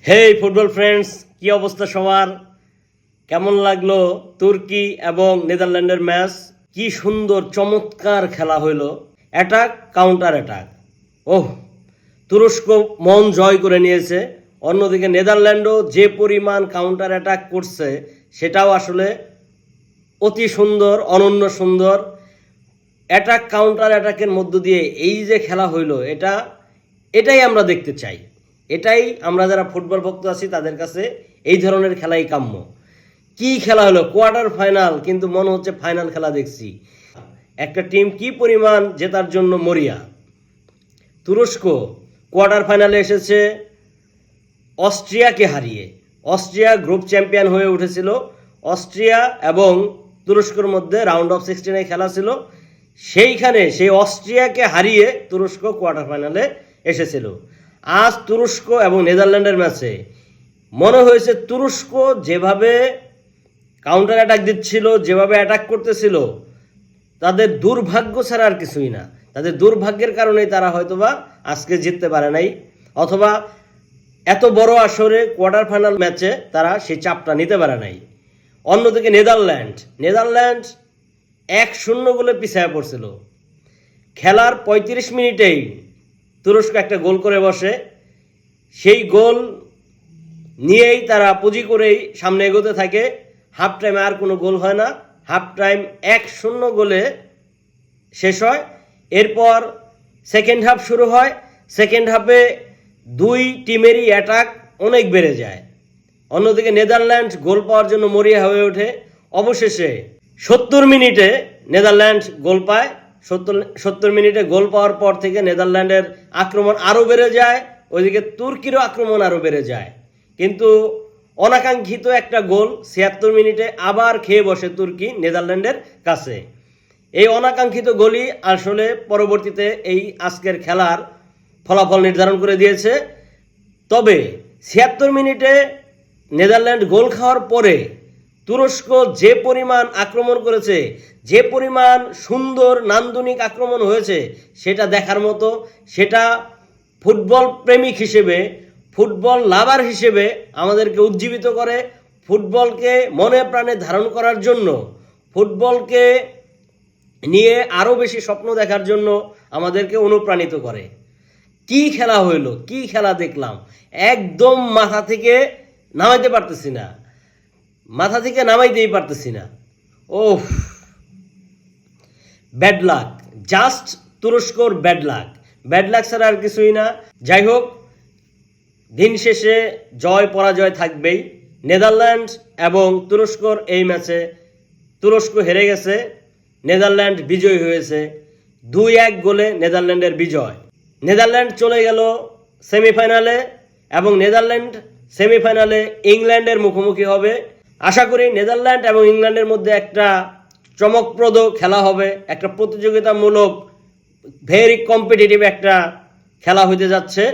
হেই football friends, কি অবস্থা সবার? কেমন লাগলো তুর্কি এবং নেদারল্যান্ডের ম্যাচ? কি সুন্দর চমৎকার খেলা হইলো, অ্যাটাক কাউন্টার অ্যাটাক। ওহ, তুরস্ক মন জয় করে নিয়েছে। অন্যদিকে নেদারল্যান্ডও যে পরিমাণ কাউন্টার অ্যাটাক করছে সেটাও আসলে অতি সুন্দর, অনন্য সুন্দর। অ্যাটাক কাউন্টার অ্যাটাকের মধ্য দিয়ে এই যে খেলা হইলো, এটাই আমরা দেখতে চাই। এটাই আমরা যারা ফুটবল ভক্ত আছি তাদের কাছে এই ধরনের খেলাই কাম্য। কি খেলা হলো, কোয়ার্টার ফাইনাল, কিন্তু মনে হচ্ছে ফাইনাল খেলা দেখছি। একটা টিম কি পরিমাণ জেতার জন্য মরিয়া। তুরস্ক কোয়ার্টার ফাইনালে এসেছে অস্ট্রিয়াকে হারিয়ে। অস্ট্রিয়া গ্রুপ চ্যাম্পিয়ন হয়ে উঠেছিল। অস্ট্রিয়া এবং তুরস্কর মধ্যে রাউন্ড অফ 16 খেলা ছিল। সেইখানে সেই অস্ট্রিয়াকে হারিয়ে তুরস্ক কোয়ার্টার ফাইনালে এসেছিল। আজ তুরস্ক এবং নেদারল্যান্ডের ম্যাচে মনে হয়েছে তুরস্ক যেভাবে কাউন্টার অ্যাটাক দিচ্ছিল, যেভাবে অ্যাটাক করতেছিল, তাদের দুর্ভাগ্য ছাড়া আর কিছুই না। তাদের দুর্ভাগ্যের কারণেই তারা হয়তোবা আজকে জিততে পারে নাই, অথবা এত বড় আসরে কোয়ার্টার ফাইনাল ম্যাচে তারা সেই চাপটা নিতে পারে নাই। অন্যদিকে নেদারল্যান্ড 1-0 গোলে পিছিয়ে পড়ছিল। খেলার 35 মিনিটেই তুরস্ক একটা গোল করে বসে। সেই গোল নিয়েই তারা পুঁজি করেই সামনে এগোতে থাকে। হাফ টাইমে আর কোনো গোল হয় না। হাফ টাইম 1-0 গোলে শেষ হয়। এরপর সেকেন্ড হাফ শুরু হয়। সেকেন্ড হাফে দুই টিমেরই অ্যাটাক অনেক বেড়ে যায়। অন্যদিকে নেদারল্যান্ড গোল পাওয়ার জন্য মরিয়া হয়ে ওঠে। অবশেষে 70 মিনিটে নেদারল্যান্ড গোল পায়। 70 মিনিটে গোল পাওয়ার পর থেকে নেদারল্যান্ডের আক্রমণ আরও বেড়ে যায়, ওইদিকে তুর্কিরও আক্রমণ আরও বেড়ে যায়। কিন্তু অনাকাঙ্ক্ষিত একটা গোল 76 মিনিটে আবার খেয়ে বসে তুর্কি নেদারল্যান্ডের কাছে। এই অনাকাঙ্ক্ষিত গোলই আসলে পরবর্তীতে এই আজকের খেলার ফলাফল নির্ধারণ করে দিয়েছে। তবে 76 মিনিটে নেদারল্যান্ড গোল খাওয়ার পরে তুরস্ক যে পরিমাণ আক্রমণ করেছে, যে পরিমাণ সুন্দর নান্দনিক আক্রমণ হয়েছে, সেটা দেখার মতো। সেটা ফুটবল প্রেমিক হিসেবে, ফুটবল লাভার হিসেবে আমাদেরকে উজ্জীবিত করে। ফুটবলকে মনে প্রাণে ধারণ করার জন্য, ফুটবলকে নিয়ে আরও বেশি স্বপ্ন দেখার জন্য আমাদেরকে অনুপ্রাণিত করে। কি খেলা হইলো, কি খেলা দেখলাম, একদম মাথা থেকে নামাইতেই পারতেছি না। ওহ, ব্যাড লাক, জাস্ট তুরস্কর ব্যাড লাক ছাড়া আর কিছুই না। যাই হোক, দিন শেষে জয় পরাজয় থাকবেই। নেদারল্যান্ড এবং তুরস্কর এই ম্যাচে তুরস্ক হেরে গেছে, নেদারল্যান্ড বিজয়ী হয়েছে। 2-1 গোলে নেদারল্যান্ডের বিজয়। নেদারল্যান্ড চলে গেল সেমিফাইনালে এবং নেদারল্যান্ড সেমিফাইনালে ইংল্যান্ডের মুখোমুখি হবে। আশা করি নেদারল্যান্ড এবং ইংল্যান্ডের মধ্যে একটা চমকপ্রদ খেলা হবে, একটা প্রতিযোগিতামূলক ভেরি কম্পিটিটিভ একটা খেলা হতে যাচ্ছে।